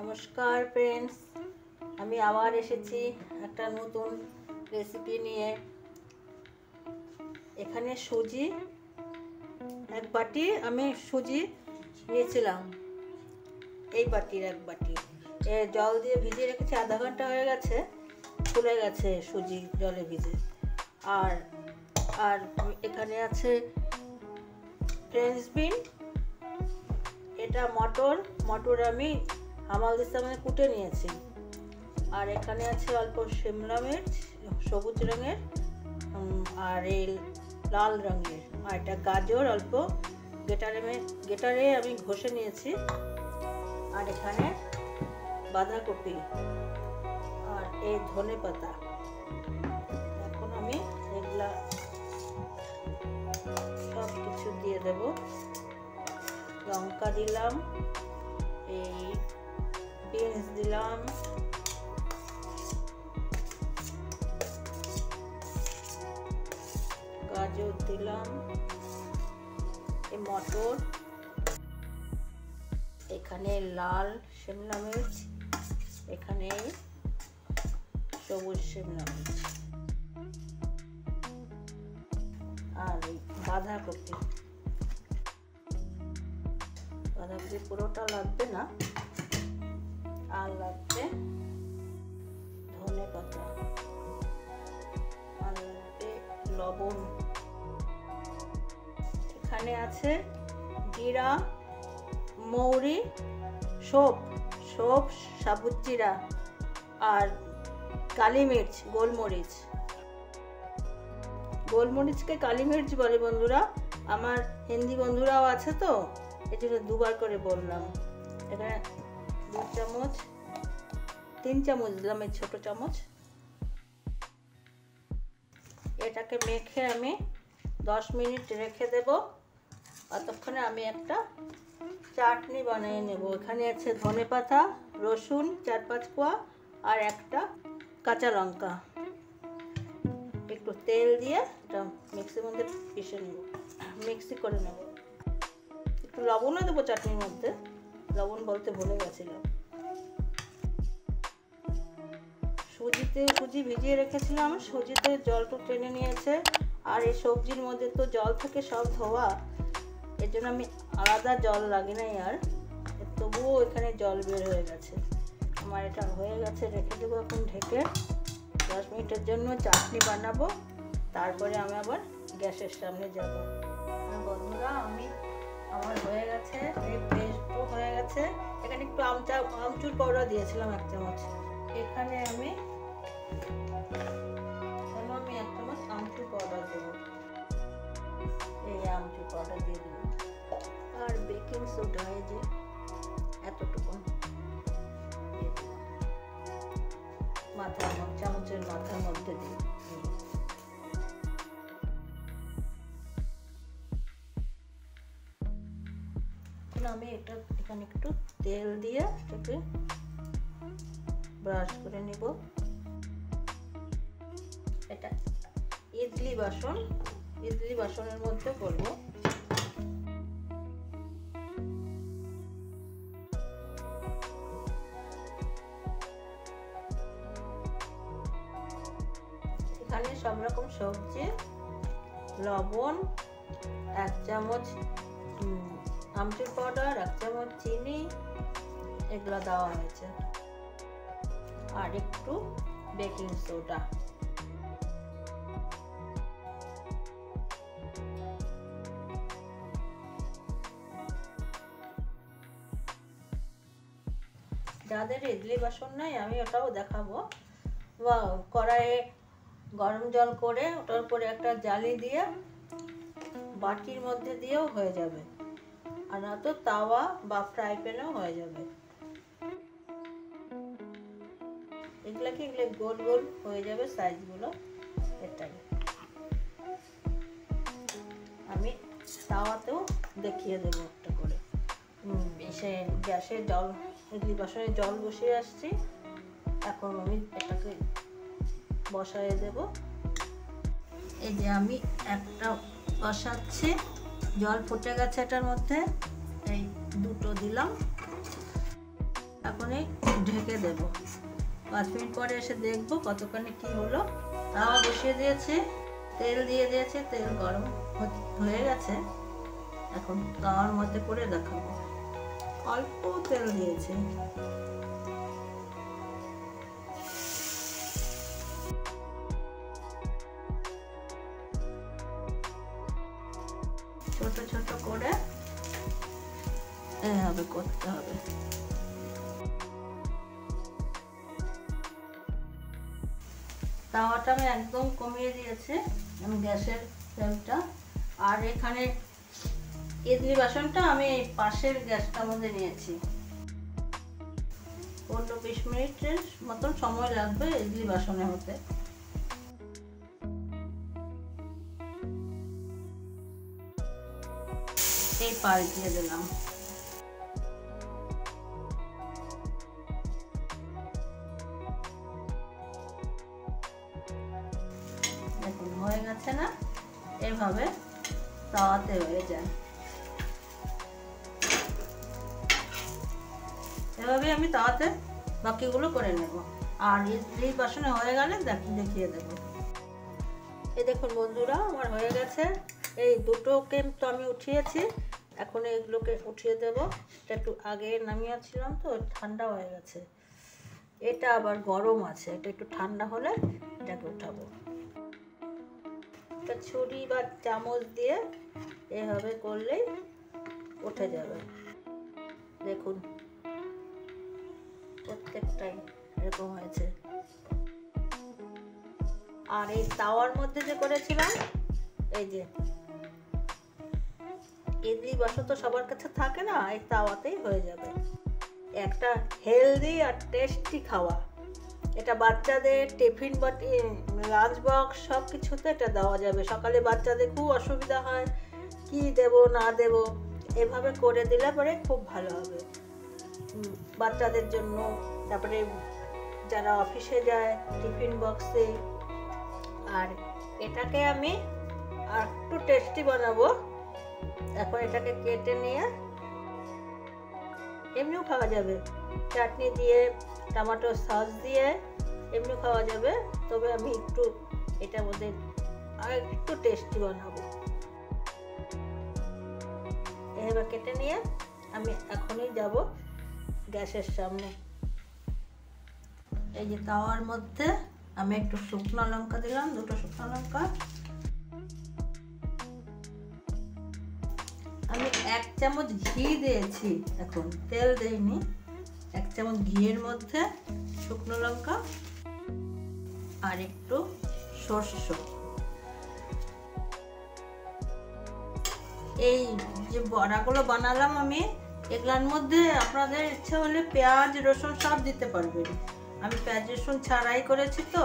নমস্কার ফ্রেন্ডস, আমি আবার এসেছি একটা নতুন রেসিপি নিয়ে। এখানে সুজি এক বাটি আমি সুজি নিয়েছিলাম, এই বাটির এক বাটি। জল দিয়ে ভিজিয়ে রেখেছি, আধা ঘন্টা হয়ে গেছে, ফুলে গেছে সুজি জলে ভিজে। আর আর এখানে আছে ফ্রেঞ্চ বিন, এটা মটর আমি হামাল দিস্তা মানে কুটে নিয়েছি। আর এখানে আছে অল্প শিমলা মির্চ সবুজ রঙের আর এই লাল রঙের, আর এটা গাজর অল্প গেটারে আমি ঘষে নিয়েছি। আর এখানে বাঁধাকপি আর এই ধনে পাতা। এখন আমি এগুলা সব কিছু দিয়ে দেব। লঙ্কা দিলাম, এই বিনস দিলাম, গাজর দিলাম, এই মটর, এখানে লাল শিমলা মির্চ, এখানে সবুজ শিমলা মির্চ, আর বাঁধাকপি পুরোটা লাগবে না, আর লাগবে ধনে পাতা, আর লাগবে লবণ। এখানে আছে জিরা, মৌরি, সব সাবুত জিরা, আর কালি মির্চ, গোলমরিচকে কালি মির্চ বলে বন্ধুরা। আমার হিন্দি বন্ধুরাও আছে তো, এই জন্য দুবার করে বললাম। এখানে 3 চামচ দিলাম, এই ছোট চামচ। এটাকে মেখে আমি 10 মিনিট রেখে দেব। ততক্ষণে আমি একটা চাটনি বানিয়ে নেব। এখানে আছে ধনে পাতা, রসুন 4-5 কোয়া, আর একটা কাঁচা লঙ্কা। একটু তেল দিয়ে এটা মিক্সির মধ্যে মিক্সি করে নেব। একটু লবণও দেবো চাটনির মধ্যে, লবণ বলতে ভুলে গেছিলাম। সুজি ভিজিয়ে রেখেছিলাম, সুজিতে জলটা টেনে নিয়েছে। আর এই সবজির মধ্যে তো জল থেকে সব ধোয়া, এর জন্য আমি আলাদা জল লাগি নাই। আর তবুও এখানে জল বের হয়ে গেছে। আমার এটা হয়ে গেছে, রেখে দেবো এখন ঢেকে 10 মিনিটের জন্য। চাটনি বানাবো, তারপরে আমি আবার গ্যাসের সামনে যাব। বন্ধুরা, আমার হয়ে গেছে, এই পেস্টও হয়ে গেছে। এখানে একটু আমচুর পাউডার দিয়েছিলাম 1 চামচ। এখানে আমি 1 চামচ আমচুর পাউডার দেবো। এই আমচুর পাউডার দিয়ে দিলাম। আর বেকিং সোডা, এই যে এতটুকু চামচের মাথার মধ্যে দিই। আমি এখানে একটু তেল দিয়ে এটাকে ব্রাশ করে নিব। এটা ইডলি বাসনের মধ্যে করব। এখানে সব রকম সবজি, লবণ, 1 চামচ আমচুর পাউডার, 1 চামচ চিনি, এগুলো দেওয়া হয়েছে। আর একটু বেকিং সোডা। যাদের ইডলি বাসন নাই, আমি ওটাও দেখাবো। কড়াইয়ে গরম জল করে ওটার উপরে একটা জালি দিয়ে বাটির মধ্যে দিয়েও হয়ে যাবে, আর না তো তাওয়া বা ফ্রাই প্যানেও হয়ে যাবে। এগুলো গোল গোল হয়ে যাবে সাইজগুলো। এটাই আমি তাওয়াতেও দেখিয়ে দেবো একটা করে। গ্যাসে ইডলি বাসনে জল বসিয়ে আসছি। এখন আমি এটাকে বসায় দেব। এই যে আমি একটা বসাচ্ছি, জল ফুটে গেছে এটার মধ্যে, এই দুটো দিলাম। এখনই ঢেকে দেব। 5 মিনিট পরে এসে দেখবো কতখানি কি হলো। তাওয়া বসিয়ে দিয়েছি, তেল দিয়ে দিয়েছি, তেল গরম হয়ে গেছে। এখন তাওয়ার মধ্যে করে দেখাবো। অল্প তেল দিয়েছি। ছোট ছোট করে এভাবে করতে হবে। তাওয়াটা আমি একদম কমিয়ে দিয়েছি, আমি গ্যাসের ফ্লেমটা। আর এখানে ইডলি বাসনটা আমি পাশের গ্যাসটার মধ্যে নিয়েছি। 15-20 মিনিটের মতন সময় লাগবে ইডলি বাসনে হতে। এই পাল দিয়ে দিলাম। দেখুন হয়ে গেছে না? এভাবে তাওয়াতে হয়ে যায়। এভাবে আমি তাওয়াতে বাকিগুলো করে নেব। আর ইডলি বাসনে হয়ে গেলে দেখিয়ে দেব। এই দেখুন বন্ধুরা, আমার হয়ে গেছে। এই দুটোকে তো আমি উঠিয়েছি, এখন এগুলোকে উঠিয়ে দেব। এটা একটু আগে নামিয়েছিলাম তো ঠান্ডা হয়ে গেছে। এটা আবার গরম আছে, এটা একটু ঠান্ডা হলে এটাকে উঠাবো। একটা ছুরি বা চামচ দিয়ে এভাবে করলেই উঠে যাবে। দেখুন প্রত্যেকটাই এরকম হয়েছে। আর এই তাওয়ার মধ্যে যে করেছিলাম, এই যে ইডলি বাসন তো সবার কাছে থাকে না, এই তাওয়াতেই হয়ে যাবে। একটা হেলদি আর টেস্টি খাওয়া। এটা বাচ্চাদের টিফিন বা লাঞ্চ বক্স সব কিছুতে এটা দেওয়া যাবে। সকালে বাচ্চাদের খুব অসুবিধা হয় কি দেব না দেব, এভাবে করে দিলে পরে খুব ভালো হবে বাচ্চাদের জন্য। তারপরে যারা অফিসে যায় টিফিন বক্সে। আর এটাকে আমি আর একটু টেস্টি বানাবো। এখন এটাকে কেটে নিয়ে এমনিও খাওয়া যাবে, চাটনি দিয়ে, টমেটো সস দিয়ে এমনিও খাওয়া যাবে। তবে আমি একটু এটা মধ্যে আর একটু টেস্টি বানাবো। এবার কেটে নিয়ে আমি এখনই যাব গ্যাসের সামনে। এই যে তাওয়ার মধ্যে আমি একটু শুকনো লঙ্কা দিলাম, 2টো শুকনো লঙ্কা। আমি 1 চামচ ঘি দিয়েছি, এখন তেল দেইনি। 1 চামচ ঘিয়ের মধ্যে শুকনো লঙ্কা আর একটু সরষে। এই যে বড়াগুলো বানালাম আমি, এগুলোর মধ্যে আপনাদের ইচ্ছা হলে পেঁয়াজ রসুন সব দিতে পারবেন। আমি পেঁয়াজ রসুন ছাড়াই করেছি তো,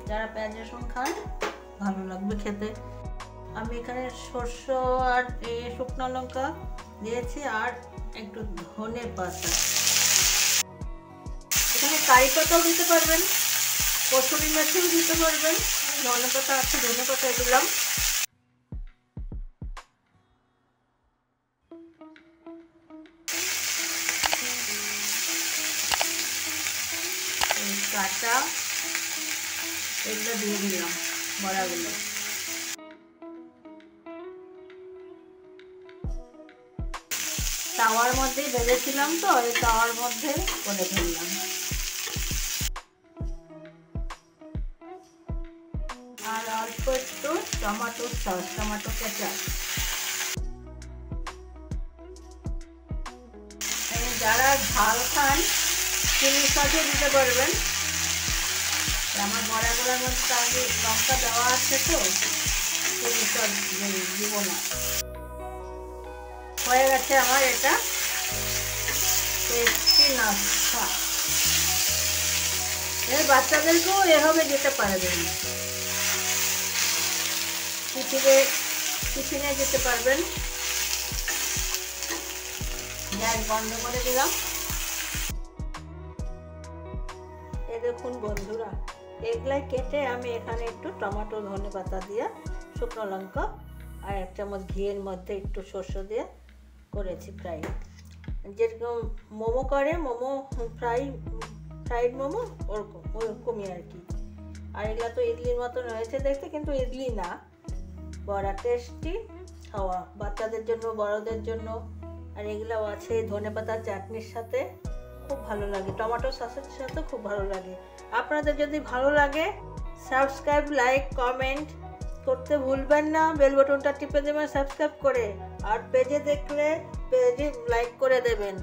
যারা পেঁয়াজ রসুন খান ভালো লাগবে খেতে। আমি এখানে সরষে আর শুকনো লঙ্কা দিয়েছি আর একটু ধনে পাতা। এখানে কারি পাতাও দিতে পারবেন, কসুরি মেথিও দিতে পারবেন। ধনে পাতা আছে, ধনে পাতা দিলাম। কাঁচা এগুলো দিয়ে দিলাম বড়াগুলো। তাওয়ার মধ্যে ভেজেছিলাম তো, এই তাওয়ার মধ্যে করে ফেললাম। আর অল্প একটু টমেটো সস, টমেটো কেচাপ। যারা ঝাল খান চিনি সসও দিতে পারবেন। আমার বড়াগুলোর মধ্যে আগে লঙ্কা দেওয়া আছে তো চিনি সস দিব না। হয়ে গেছে আমার এটা টেস্টি নাস্তা। এই বাচ্চাদেরকেও এভাবে দিতে পারবেন, টিফিনে দিতে পারবেন। গ্যাস বন্ধ করে দিলাম। এই দেখুন বন্ধুরা, এগুলাই কেটে আমি এখানে একটু টমেটো ধনে পাতা দিয়ে, শুকনো লঙ্কা আর 1 চামচ ঘিয়ের মধ্যে একটু সরষে দিয়ে করেছি ফ্রাই। যেরকম মোমো করে, মোমো ফ্রাইড মোমো ওরকমই আর কি। আর এগুলো তো ইডলির মতন হয়েছে দেখতে, কিন্তু ইডলি না, বড়া টেস্টি খাওয়া বাচ্চাদের জন্য, বড়দের জন্য। আর এগুলো আছে ধনেপাতার চাটনির সাথে, খুব ভালো লাগে, টমেটো সসের সাথে খুব ভালো লাগে। আপনাদের যদি ভালো লাগে সাবস্ক্রাইব, লাইক, কমেন্ট করতে ভুলবেন না। বেল বাটনটা টিপে দেবেন সাবস্ক্রাইব করে, আর পেজে দেখলে পেজে লাইক করে দেবেন।